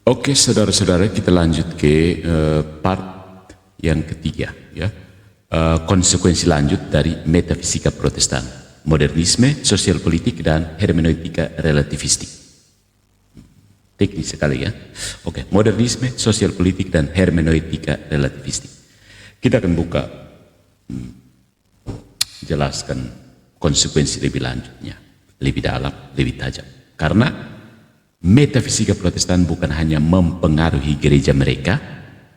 Oke, saudara-saudara, kita lanjut ke part yang ketiga, ya. Konsekuensi lanjut dari metafisika Protestan, modernisme, sosial politik, dan hermeneutika relativistik. Teknis sekali, ya. Oke, modernisme, sosial politik, dan hermeneutika relativistik. Kita akan buka, jelaskan konsekuensi lebih lanjutnya, lebih dalam, lebih tajam. Karena metafisika Protestan bukan hanya mempengaruhi gereja mereka,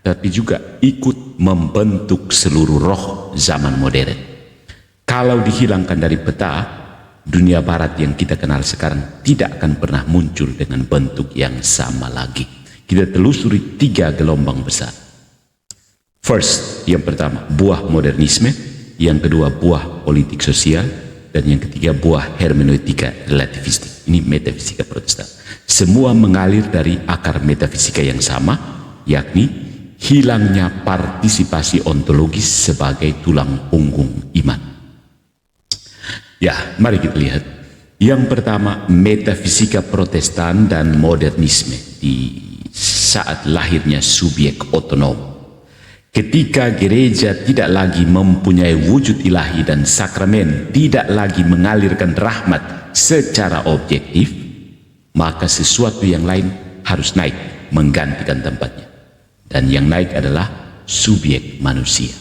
tapi juga ikut membentuk seluruh roh zaman modern. Kalau dihilangkan dari peta, dunia barat yang kita kenal sekarang tidak akan pernah muncul dengan bentuk yang sama lagi. Kita telusuri 3 gelombang besar. First, yang pertama, buah modernisme. Yang kedua, buah politik sosial. Dan yang ketiga, buah hermeneutika relativistik. Ini metafisika Protestan. Semua mengalir dari akar metafisika yang sama, yakni hilangnya partisipasi ontologis sebagai tulang punggung iman. Ya, mari kita lihat. Yang pertama, metafisika Protestan dan modernisme di saat lahirnya subjek otonom. Ketika gereja tidak lagi mempunyai wujud ilahi dan sakramen tidak lagi mengalirkan rahmat secara objektif, maka sesuatu yang lain harus naik menggantikan tempatnya. Dan yang naik adalah subjek manusia.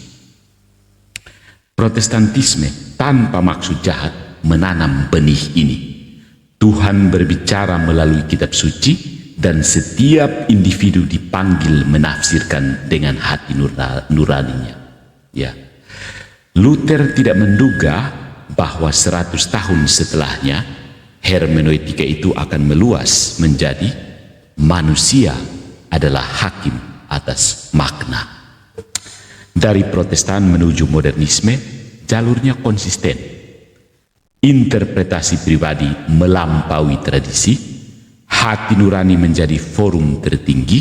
Protestantisme tanpa maksud jahat menanam benih ini. Tuhan berbicara melalui kitab suci dan setiap individu dipanggil menafsirkan dengan hati nuraninya. Ya. Luther tidak menduga bahwa 100 tahun setelahnya hermeneutika itu akan meluas menjadi manusia adalah hakim atas makna. Dari Protestan menuju modernisme, jalurnya konsisten. Interpretasi pribadi melampaui tradisi, hati nurani menjadi forum tertinggi,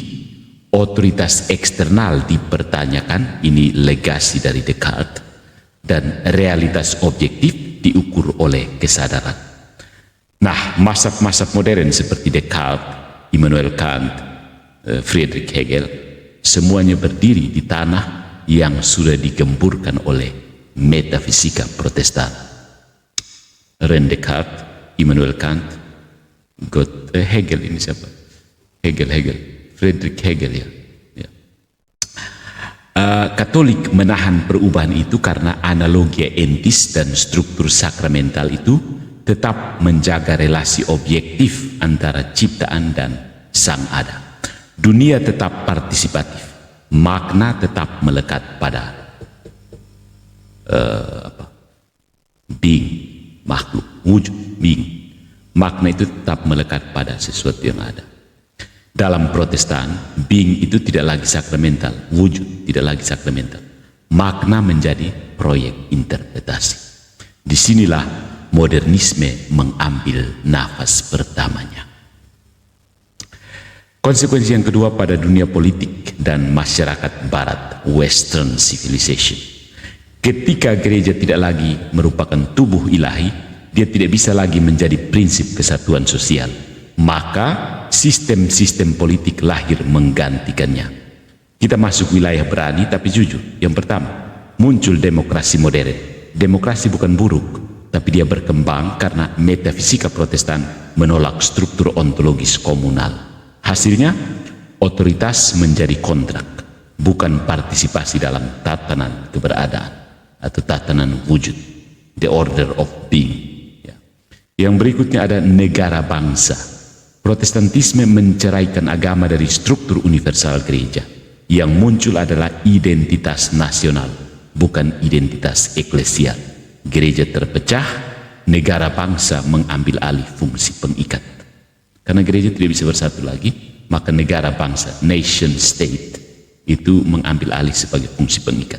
otoritas eksternal dipertanyakan, ini legasi dari Descartes, dan realitas objektif diukur oleh kesadaran. Nah, mazhab-mazhab modern seperti Descartes, Immanuel Kant, Friedrich Hegel, semuanya berdiri di tanah yang sudah digemburkan oleh metafisika Protestan. René Descartes, Immanuel Kant, Hegel ini siapa? Hegel, Friedrich Hegel, ya. Katolik menahan perubahan itu karena analogia entis dan struktur sakramental itu tetap menjaga relasi objektif antara ciptaan dan sang ada. Dunia tetap partisipatif, makna tetap melekat pada being, makhluk, wujud, being. Makna itu tetap melekat pada sesuatu yang ada. Dalam Protestan, being itu tidak lagi sakramental, wujud tidak lagi sakramental. Makna menjadi proyek interpretasi. Disinilah modernisme mengambil nafas pertamanya. Konsekuensi yang kedua pada dunia politik dan masyarakat barat, Western Civilization. Ketika gereja tidak lagi merupakan tubuh ilahi, dia tidak bisa lagi menjadi prinsip kesatuan sosial. Maka sistem-sistem politik lahir menggantikannya. Kita masuk wilayah berani tapi jujur. Yang pertama, muncul demokrasi modern. Demokrasi bukan buruk, tapi dia berkembang karena metafisika Protestan menolak struktur ontologis komunal. Hasilnya, otoritas menjadi kontrak, bukan partisipasi dalam tatanan keberadaan atau tatanan wujud, the order of being. Ya. Yang berikutnya ada negara bangsa. Protestantisme menceraikan agama dari struktur universal gereja. Yang muncul adalah identitas nasional, bukan identitas eklesial. Gereja terpecah, negara bangsa mengambil alih fungsi pengikat. Karena gereja tidak bisa bersatu lagi, maka negara bangsa, nation state, itu mengambil alih sebagai fungsi pengikat.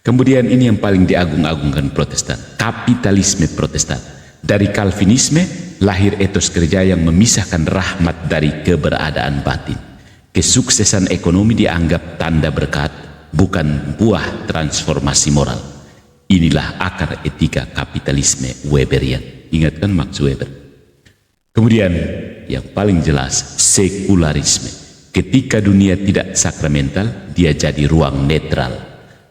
Kemudian ini yang paling diagung-agungkan Protestan, kapitalisme Protestan. Dari Calvinisme lahir etos gereja yang memisahkan rahmat dari keberadaan batin. Kesuksesan ekonomi dianggap tanda berkat, bukan buah transformasi moral. Inilah akar etika kapitalisme Weberian. Ingatkan Max Weber. Kemudian yang paling jelas, sekularisme. Ketika dunia tidak sakramental, dia jadi ruang netral.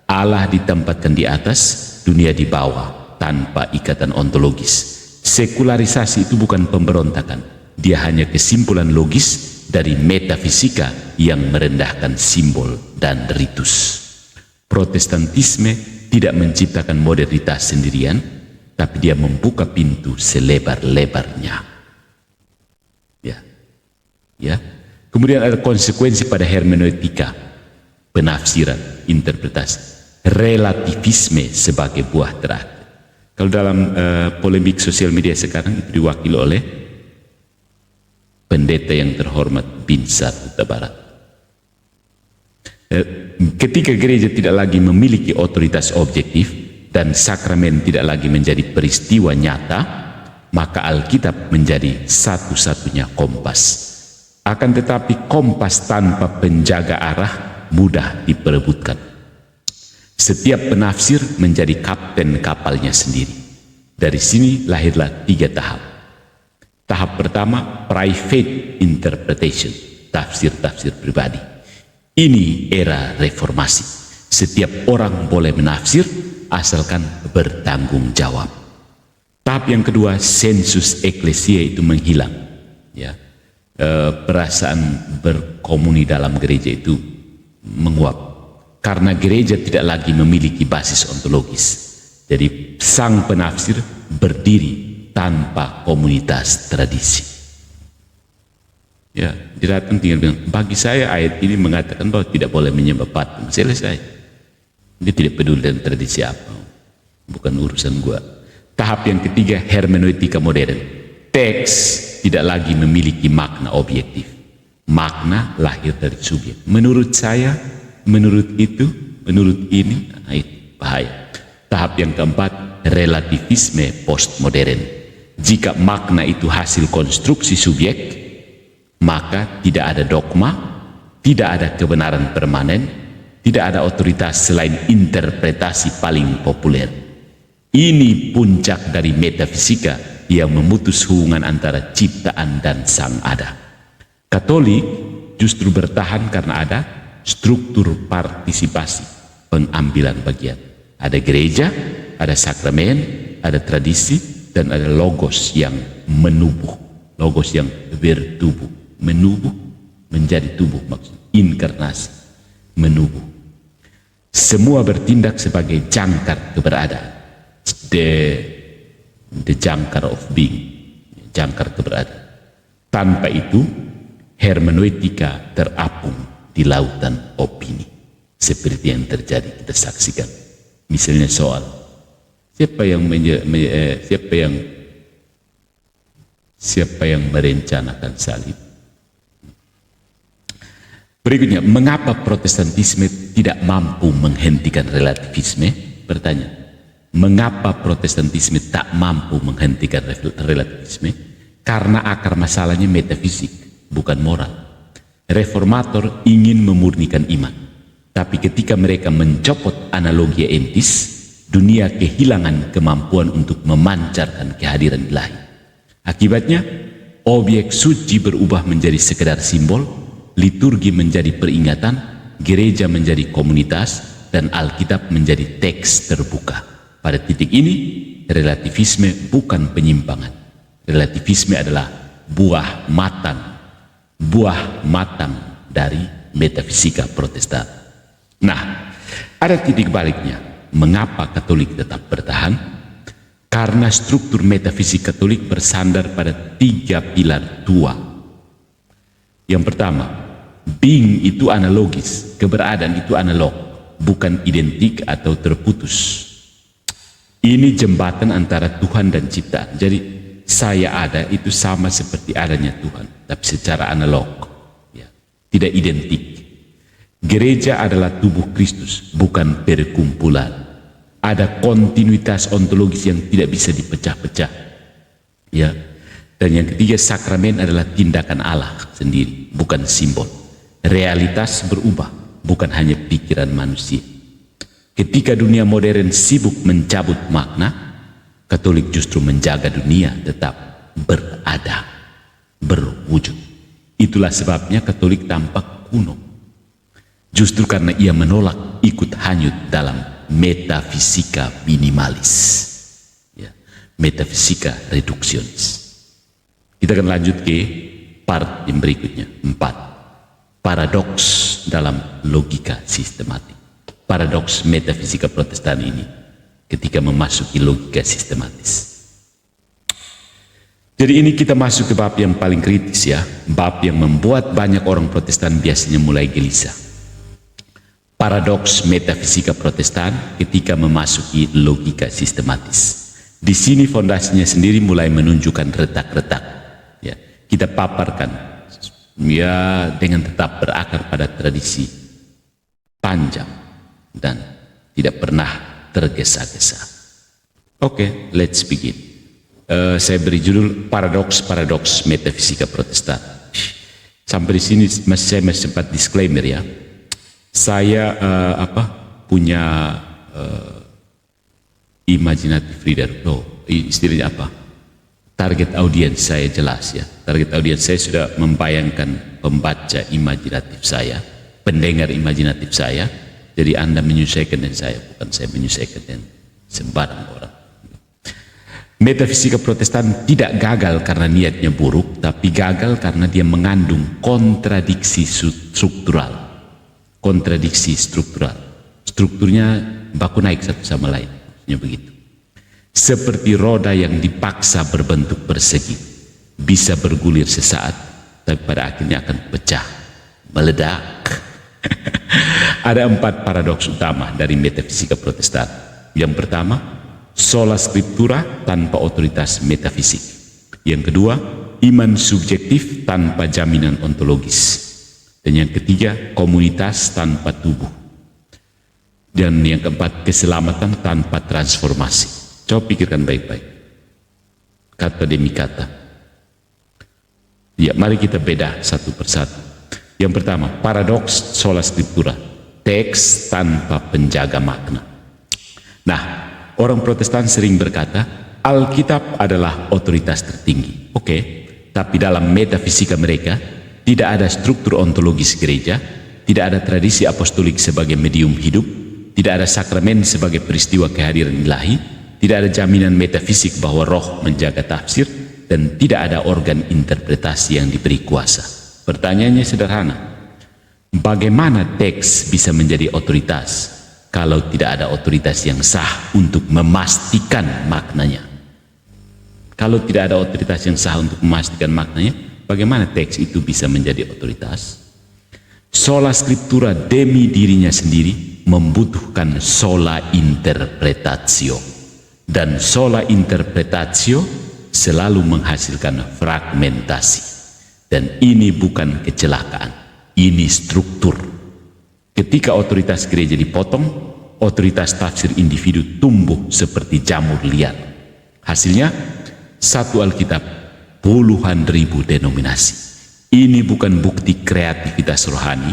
Allah ditempatkan di atas, dunia di bawah, tanpa ikatan ontologis. Sekularisasi itu bukan pemberontakan, dia hanya kesimpulan logis dari metafisika yang merendahkan simbol dan ritus. Protestantisme tidak menciptakan modernitas sendirian, tapi dia membuka pintu selebar-lebarnya. Ya. Kemudian ada konsekuensi pada hermeneutika, penafsiran, interpretasi, relativisme sebagai buah terakhir. Kalau dalam polemik sosial media sekarang itu diwakili oleh pendeta yang terhormat Binsar Huta Barat. Ketika gereja tidak lagi memiliki otoritas objektif dan sakramen tidak lagi menjadi peristiwa nyata, maka Alkitab menjadi satu-satunya kompas. Akan tetapi kompas tanpa penjaga arah mudah diperebutkan. Setiap penafsir menjadi kapten kapalnya sendiri. Dari sini lahirlah 3 tahap. Tahap pertama, private interpretation, tafsir-tafsir pribadi. Ini era reformasi. Setiap orang boleh menafsir asalkan bertanggung jawab. Tahap yang kedua, sensus eklesia itu menghilang. Ya. Perasaan berkomuni dalam gereja itu menguap karena gereja tidak lagi memiliki basis ontologis. Jadi sang penafsir berdiri tanpa komunitas tradisi. Ya, didatang tinggal bilang, bagi saya ayat ini mengatakan bahwa tidak boleh menyembah patung. Selesai. Dia tidak peduli dengan tradisi apa, bukan urusan gua. Tahap yang ketiga, hermeneutika modern. Teks tidak lagi memiliki makna objektif. Makna lahir dari subjek. Menurut saya, menurut itu, menurut ini, nah itu bahaya. Tahap yang keempat, relativisme postmodern. Jika makna itu hasil konstruksi subjek, maka tidak ada dogma, tidak ada kebenaran permanen, tidak ada otoritas selain interpretasi paling populer. Ini puncak dari metafisika yang memutus hubungan antara ciptaan dan sang ada. Katolik justru bertahan karena ada struktur partisipasi, pengambilan bagian. Ada gereja, ada sakramen, ada tradisi, dan ada logos yang menubuh, logos yang bertubuh, menubuh menjadi tubuh, maksudnya inkarnasi, menubuh. Semua bertindak sebagai jangkar keberadaan, the jangkar of being, jangkar keberadaan. Tanpa itu, hermeneutika terapung di lautan opini, seperti yang terjadi kita saksikan. Misalnya soal siapa yang merencanakan salib. Berikutnya, mengapa Protestantisme tidak mampu menghentikan relativisme? Bertanya. Mengapa Protestantisme tak mampu menghentikan relativisme? Karena akar masalahnya metafisik, bukan moral. Reformator ingin memurnikan iman, tapi ketika mereka mencopot analogi entis, dunia kehilangan kemampuan untuk memancarkan kehadiran ilahi. Akibatnya, objek suci berubah menjadi sekedar simbol, liturgi menjadi peringatan, gereja menjadi komunitas, dan Alkitab menjadi teks terbuka. Pada titik ini, relativisme bukan penyimpangan. Relativisme adalah buah matang dari metafisika Protestan. Nah, ada titik baliknya. Mengapa Katolik tetap bertahan? Karena struktur metafisik Katolik bersandar pada 3 pilar tua. Yang pertama, being itu analogis, keberadaan itu analog, bukan identik atau terputus. Ini jembatan antara Tuhan dan ciptaan. Jadi saya ada itu sama seperti adanya Tuhan, tapi secara analog, ya, tidak identik. Gereja adalah tubuh Kristus, bukan perkumpulan. Ada kontinuitas ontologis yang tidak bisa dipecah-pecah. Ya. Dan yang ketiga, sakramen adalah tindakan Allah sendiri, bukan simbol. Realitas berubah, bukan hanya pikiran manusia. Ketika dunia modern sibuk mencabut makna, Katolik justru menjaga dunia tetap berada. wujud. Itulah sebabnya Katolik tampak kuno. Justru karena ia menolak ikut hanyut dalam metafisika minimalis, ya, metafisika reduksionis. Kita akan lanjut ke part yang berikutnya, 4. Paradoks dalam logika sistematik. Paradoks metafisika Protestan ini ketika memasuki logika sistematis. Jadi ini kita masuk ke bab yang paling kritis, ya, bab yang membuat banyak orang Protestan biasanya mulai gelisah. Paradoks metafisika Protestan ketika memasuki logika sistematis. Di sini fondasinya sendiri mulai menunjukkan retak-retak. Ya, kita paparkan, ya, dengan tetap berakar pada tradisi panjang dan tidak pernah tergesa-gesa. Oke, let's begin. Saya beri judul paradoks metafisika Protestan. Sampai di sini saya masih sempat disclaimer, ya. Saya punya imaginative reader. Istilahnya apa? Target audiens saya jelas, ya. Target audiens saya sudah membayangkan pembaca imajinatif saya, pendengar imajinatif saya. Jadi Anda menyesuaikan dengan saya, bukan saya menyesuaikan dengan sembarang orang. Metafisika Protestan tidak gagal karena niatnya buruk, tapi gagal karena dia mengandung kontradiksi struktural. Kontradiksi struktural. Strukturnya baku naik satu sama lain, maksudnya begitu. Seperti roda yang dipaksa berbentuk persegi, bisa bergulir sesaat, tapi pada akhirnya akan pecah, meledak. Ada 4 paradoks utama dari metafisika Protestan. Yang pertama, sola scriptura tanpa otoritas metafisik. Yang kedua, iman subjektif tanpa jaminan ontologis. Dan yang ketiga, komunitas tanpa tubuh. Dan yang keempat, keselamatan tanpa transformasi. Coba pikirkan baik-baik, kata demi kata. Ya, mari kita beda satu persatu. Yang pertama, paradoks sola scriptura, teks tanpa penjaga makna. Nah, orang Protestan sering berkata, Alkitab adalah otoritas tertinggi. Oke, tapi dalam metafisika mereka, tidak ada struktur ontologis gereja, tidak ada tradisi apostolik sebagai medium hidup, tidak ada sakramen sebagai peristiwa kehadiran ilahi, tidak ada jaminan metafisik bahwa roh menjaga tafsir, dan tidak ada organ interpretasi yang diberi kuasa. Pertanyaannya sederhana, bagaimana teks bisa menjadi otoritas kalau tidak ada otoritas yang sah untuk memastikan maknanya? Kalau tidak ada otoritas yang sah untuk memastikan maknanya, bagaimana teks itu bisa menjadi otoritas? Sola scriptura demi dirinya sendiri membutuhkan sola interpretatio, dan sola interpretatio selalu menghasilkan fragmentasi. Dan ini bukan kecelakaan, ini struktur. Ketika otoritas gereja dipotong, otoritas tafsir individu tumbuh seperti jamur liar. Hasilnya, satu Alkitab, puluhan ribu denominasi. Ini bukan bukti kreativitas rohani,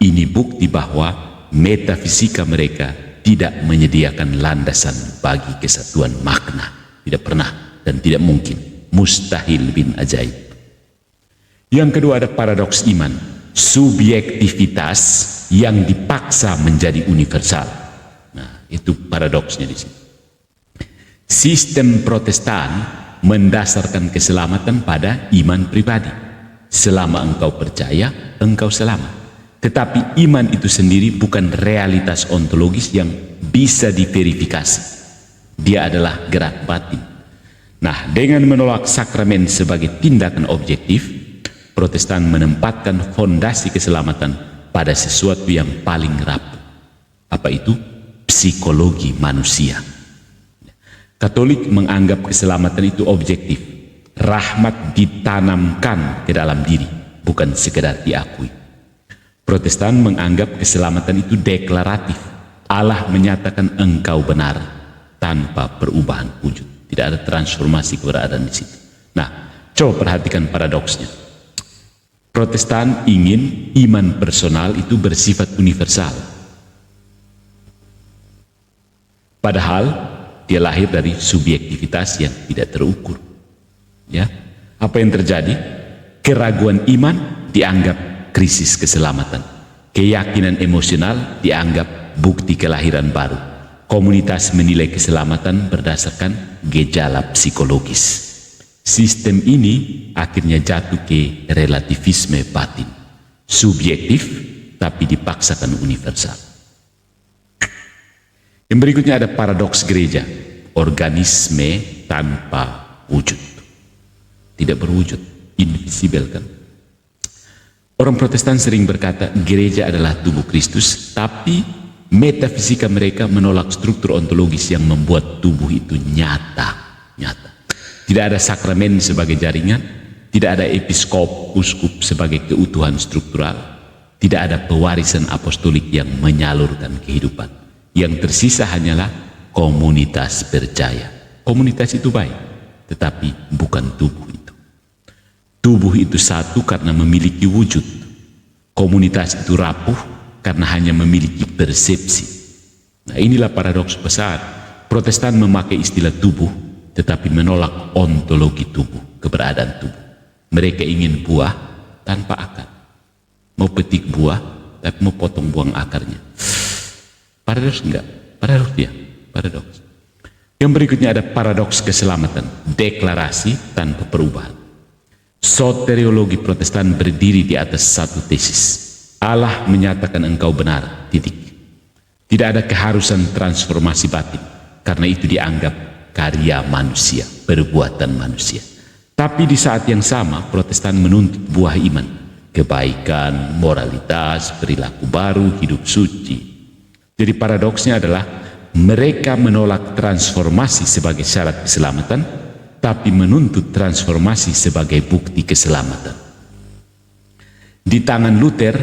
ini bukti bahwa metafisika mereka tidak menyediakan landasan bagi kesatuan makna. Tidak pernah dan tidak mungkin, mustahil bin ajaib. Yang kedua, ada paradoks iman, subjektivitas yang dipaksa menjadi universal. Nah, itu paradoksnya di sini. Sistem Protestan mendasarkan keselamatan pada iman pribadi. Selama engkau percaya, engkau selamat. Tetapi iman itu sendiri bukan realitas ontologis yang bisa diverifikasi. Dia adalah gerak batin. Nah, dengan menolak sakramen sebagai tindakan objektif, Protestan menempatkan fondasi keselamatan pada sesuatu yang paling rapuh. Apa itu? Psikologi manusia. Katolik menganggap keselamatan itu objektif. Rahmat ditanamkan ke dalam diri, bukan sekedar diakui. Protestan menganggap keselamatan itu deklaratif. Allah menyatakan engkau benar tanpa perubahan wujud. Tidak ada transformasi keberadaan di situ. Nah, coba perhatikan paradoksnya. Protestan ingin iman personal itu bersifat universal. Padahal dia lahir dari subjektivitas yang tidak terukur. Ya, apa yang terjadi? Keraguan iman dianggap krisis keselamatan. Keyakinan emosional dianggap bukti kelahiran baru. Komunitas menilai keselamatan berdasarkan gejala psikologis. Sistem ini akhirnya jatuh ke relativisme batin. Subjektif tapi dipaksakan universal. Yang berikutnya ada paradoks gereja. Organisme tanpa wujud. Tidak berwujud, invisible kan. Orang Protestan sering berkata gereja adalah tubuh Kristus, tapi metafisika mereka menolak struktur ontologis yang membuat tubuh itu nyata. Tidak ada sakramen sebagai jaringan, tidak ada episkop, uskup sebagai keutuhan struktural, tidak ada pewarisan apostolik yang menyalurkan kehidupan. Yang tersisa hanyalah komunitas percaya. Komunitas itu baik, tetapi bukan tubuh itu. Tubuh itu satu karena memiliki wujud. Komunitas itu rapuh karena hanya memiliki persepsi. Nah, inilah paradoks besar. Protestan memakai istilah tubuh, tetapi menolak ontologi tubuh, keberadaan tubuh. Mereka ingin buah tanpa akar. Mau petik buah, tapi mau potong buang akarnya. Paradoks enggak? Paradoks ya, paradoks. Yang berikutnya ada paradoks keselamatan, deklarasi tanpa perubahan. Soteriologi Protestan berdiri di atas satu tesis. Allah menyatakan engkau benar, titik. Tidak ada keharusan transformasi batin, karena itu dianggap karya manusia, perbuatan manusia. Tapi di saat yang sama, Protestan menuntut buah iman, kebaikan, moralitas, perilaku baru, hidup suci. Jadi paradoksnya adalah mereka menolak transformasi sebagai syarat keselamatan, tapi menuntut transformasi sebagai bukti keselamatan. Di tangan Luther,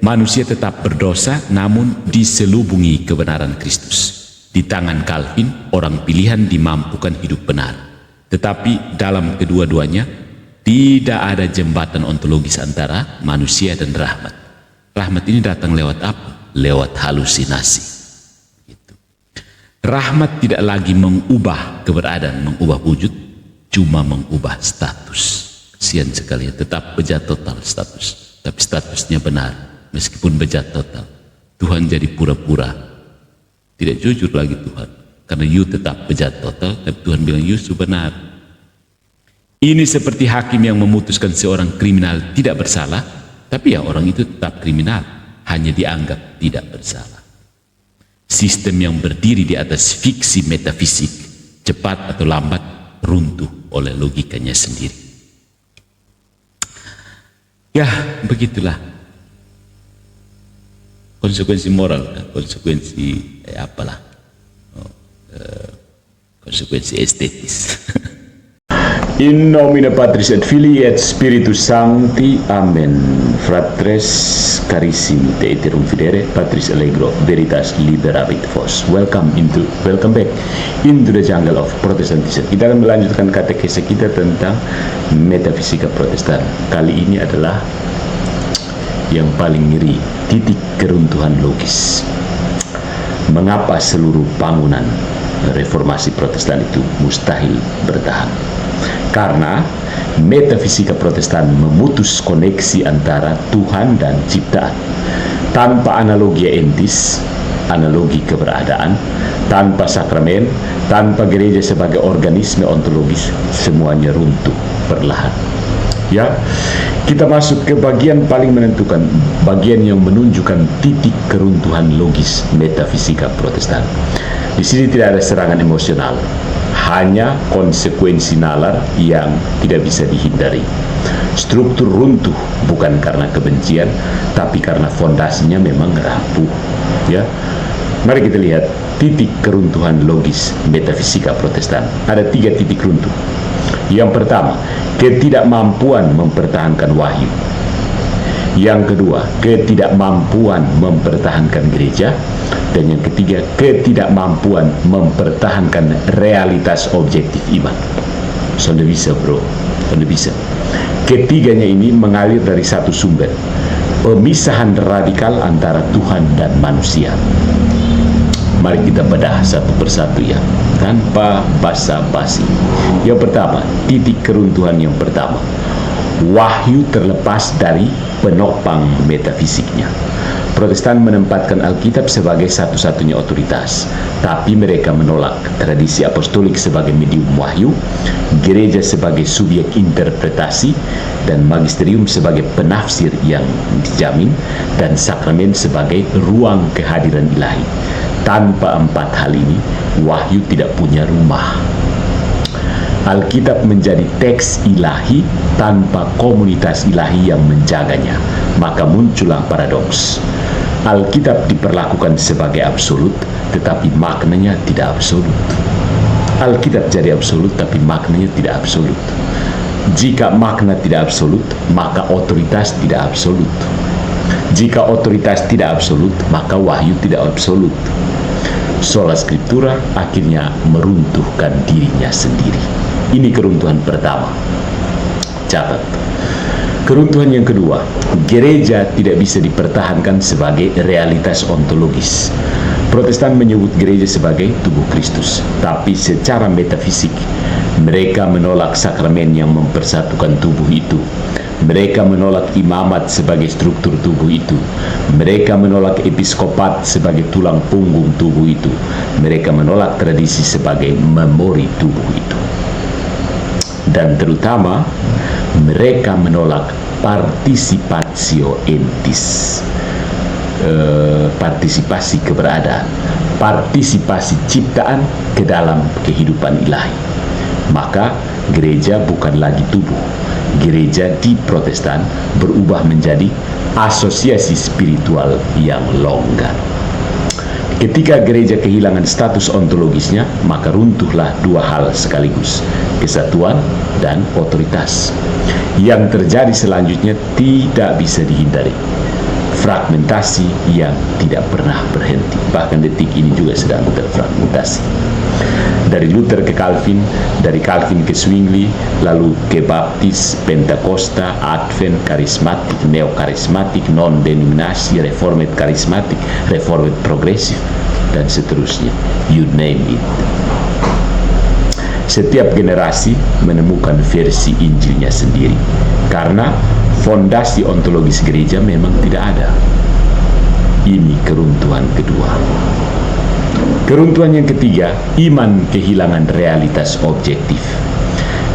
manusia tetap berdosa namun diselubungi kebenaran Kristus. Di tangan Calvin, orang pilihan dimampukan hidup benar. Tetapi dalam kedua-duanya, tidak ada jembatan ontologis antara manusia dan rahmat. Rahmat ini datang lewat apa? Lewat halusinasi. Gitu. Rahmat tidak lagi mengubah keberadaan, mengubah wujud, cuma mengubah status. Kasihan sekali ya, tetap bejat total status. Tapi statusnya benar, meskipun bejat total. Tuhan jadi pura-pura. Tidak jujur lagi Tuhan. Karena you tetap bejat total, tapi Tuhan bilang you benar. Ini seperti hakim yang memutuskan seorang kriminal tidak bersalah, tapi ya orang itu tetap kriminal, hanya dianggap tidak bersalah. Sistem yang berdiri di atas fiksi metafisik, cepat atau lambat runtuh oleh logikanya sendiri. Ya, begitulah konsekuensi moral, konsekuensi konsekuensi estetis. In nomine Patris et Filii et Spiritus Sancti. Amen. Fratres carissimi te iterum fidere, Patris allegro veritas liberavit vos. Welcome back into the jungle of Protestantism. Kita akan melanjutkan katekese kita tentang metafisika Protestan. Kali ini adalah yang paling ngeri, titik keruntuhan logis. Mengapa seluruh bangunan reformasi Protestan itu mustahil bertahan? Karena metafisika Protestan memutus koneksi antara Tuhan dan ciptaan. Tanpa analogi entis, analogi keberadaan, tanpa sakramen, tanpa gereja sebagai organisme ontologis, semuanya runtuh perlahan. Ya, kita masuk ke bagian paling menentukan, bagian yang menunjukkan titik keruntuhan logis metafisika Protestan. Di sini tidak ada serangan emosional, hanya konsekuensi nalar yang tidak bisa dihindari. Struktur runtuh bukan karena kebencian, tapi karena fondasinya memang rapuh. Ya, mari kita lihat titik keruntuhan logis metafisika Protestan. Ada 3 titik runtuh. Yang pertama, ketidakmampuan mempertahankan wahyu. Yang kedua, ketidakmampuan mempertahankan gereja. Dan yang ketiga, ketidakmampuan mempertahankan realitas objektif iman. Sudah bisa bro, sudah bisa. Ketiganya ini mengalir dari satu sumber, pemisahan radikal antara Tuhan dan manusia. Mari kita bedah satu persatu ya, tanpa basa-basi. Yang pertama, titik keruntuhan yang pertama, Wahyu terlepas dari penopang metafisiknya. Protestan menempatkan Alkitab sebagai satu-satunya otoritas, tapi mereka menolak tradisi apostolik sebagai medium wahyu, gereja sebagai subjek interpretasi, dan magisterium sebagai penafsir yang dijamin, dan sakramen sebagai ruang kehadiran ilahi. Tanpa empat hal ini, wahyu tidak punya rumah. Alkitab menjadi teks ilahi tanpa komunitas ilahi yang menjaganya, maka muncullah paradoks. Alkitab diperlakukan sebagai absolut, tetapi maknanya tidak absolut. Alkitab jadi absolut, tapi maknanya tidak absolut. Jika makna tidak absolut, maka otoritas tidak absolut. Jika otoritas tidak absolut, maka wahyu tidak absolut. Sola Scriptura akhirnya meruntuhkan dirinya sendiri. Ini keruntuhan pertama. Catat. Keruntuhan yang kedua, gereja tidak bisa dipertahankan sebagai realitas ontologis. Protestan menyebut gereja sebagai tubuh Kristus, tapi secara metafisik mereka menolak sakramen yang mempersatukan tubuh itu. Mereka menolak imamat sebagai struktur tubuh itu. Mereka menolak episkopat sebagai tulang punggung tubuh itu. Mereka menolak tradisi sebagai memori tubuh itu. Dan terutama mereka menolak participatio entis, partisipasi keberadaan, partisipasi ciptaan ke dalam kehidupan ilahi. Maka gereja bukan lagi tubuh. Gereja di Protestan berubah menjadi asosiasi spiritual yang longgar. Ketika gereja kehilangan status ontologisnya, maka runtuhlah dua hal sekaligus, kesatuan dan otoritas. Yang terjadi selanjutnya tidak bisa dihindari. Fragmentasi yang tidak pernah berhenti. Bahkan detik ini juga sedang terfragmentasi. Dari Luther ke Calvin, dari Calvin ke Zwingli, lalu ke Baptis, Pentakosta, Advent, karismatik, neokarismatik, non-denominasi, reformed karismatik, reformed progresif, dan seterusnya. You name it. Setiap generasi menemukan versi Injilnya sendiri, karena fondasi ontologis gereja memang tidak ada. Ini keruntuhan kedua. Keruntuhan yang ketiga, iman kehilangan realitas objektif.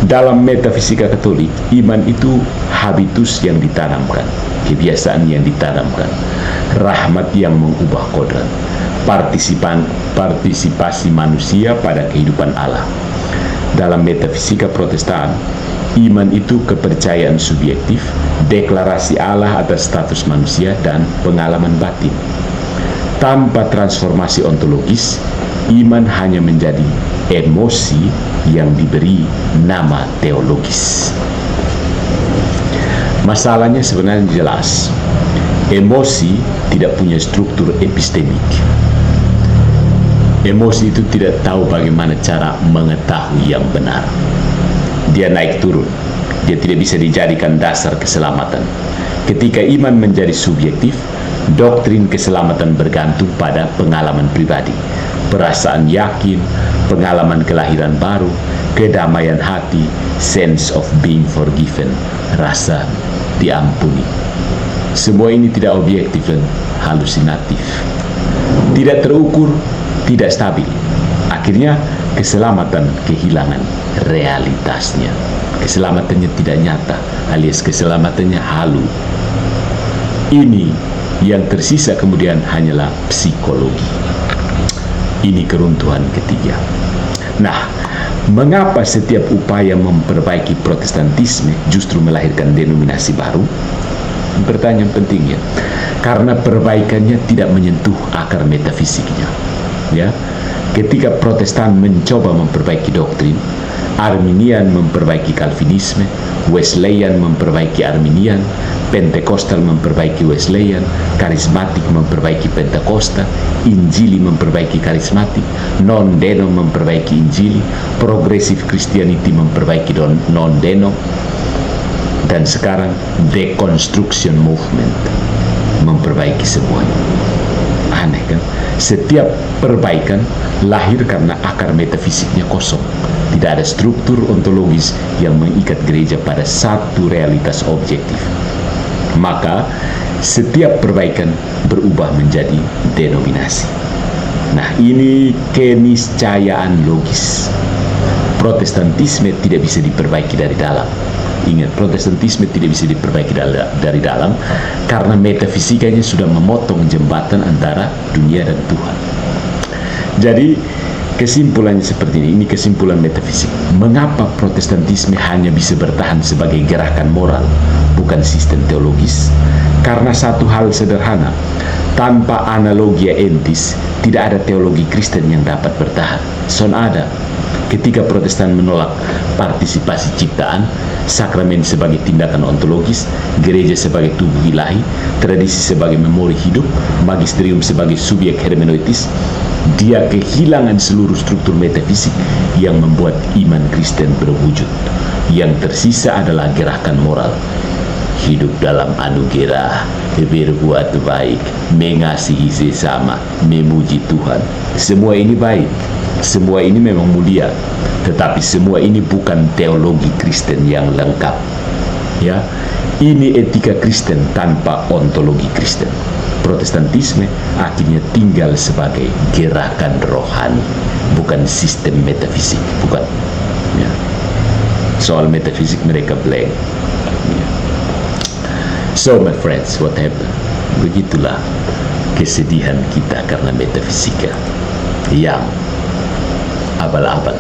Dalam metafisika Katolik, iman itu habitus yang ditanamkan, kebiasaan yang ditanamkan, rahmat yang mengubah kodrat, partisipasi manusia pada kehidupan Allah. Dalam metafisika Protestan, iman itu kepercayaan subjektif, deklarasi Allah atas status manusia, dan pengalaman batin. Tanpa transformasi ontologis, iman hanya menjadi emosi yang diberi nama teologis. Masalahnya sebenarnya jelas. Emosi tidak punya struktur epistemik. Emosi itu tidak tahu bagaimana cara mengetahui yang benar. Dia naik turun. Dia tidak bisa dijadikan dasar keselamatan. Ketika iman menjadi subjektif, doktrin keselamatan bergantung pada pengalaman pribadi, perasaan yakin, pengalaman kelahiran baru, kedamaian hati, sense of being forgiven, rasa diampuni. Semua ini tidak objektif dan halusinatif, tidak terukur, tidak stabil. Akhirnya keselamatan kehilangan realitasnya. Keselamatannya tidak nyata, alias keselamatannya halu. Ini yang tersisa kemudian hanyalah psikologi. Ini keruntuhan ketiga. Nah, mengapa setiap upaya memperbaiki Protestantisme justru melahirkan denominasi baru? Pertanyaan penting ya. Karena perbaikannya tidak menyentuh akar metafisiknya. Ya, ketika Protestan mencoba memperbaiki doktrin, Arminian memperbaiki Calvinisme, Wesleyan memperbaiki Arminian, Pentekostal memperbaiki Wesleyan, karismatik memperbaiki Pentakosta, Injili memperbaiki karismatik, non-deno memperbaiki Injili, progressive Christianity memperbaiki non-deno, dan sekarang deconstruction movement memperbaiki semuanya. Aneh kan? Setiap perbaikan lahir karena akar metafisiknya kosong, Tidak ada struktur ontologis yang mengikat gereja pada satu realitas objektif. Maka setiap perbaikan berubah menjadi denominasi. Nah, ini keniscayaan logis. Protestantisme tidak bisa diperbaiki dari dalam. Ingat, Protestantisme tidak bisa diperbaiki dari dalam karena metafisikanya sudah memotong jembatan antara dunia dan Tuhan. Jadi kesimpulannya seperti ini kesimpulan metafisik. Mengapa Protestantisme hanya bisa bertahan sebagai gerakan moral, bukan sistem teologis? Karena satu hal sederhana, tanpa analogia entis, tidak ada teologi Kristen yang dapat bertahan. Son ada. Ketika Protestan menolak partisipasi ciptaan, sakramen sebagai tindakan ontologis, gereja sebagai tubuh ilahi, tradisi sebagai memori hidup, magisterium sebagai subjek hermeneutis, dia kehilangan seluruh struktur metafisik yang membuat iman Kristen berwujud. Yang tersisa adalah gerakan moral. Hidup dalam anugerah, berbuat baik, mengasihi sesama, memuji Tuhan. Semua ini baik, semua ini memang mulia, tetapi semua ini bukan teologi Kristen yang lengkap. Ya, ini etika Kristen tanpa ontologi Kristen. Protestantisme akhirnya tinggal sebagai gerakan rohani, bukan sistem metafisik, bukan. Ya. Soal metafisik mereka blank. Ya. So my friends, what happened? Begitulah kesedihan kita karena metafisika yang abal-abal.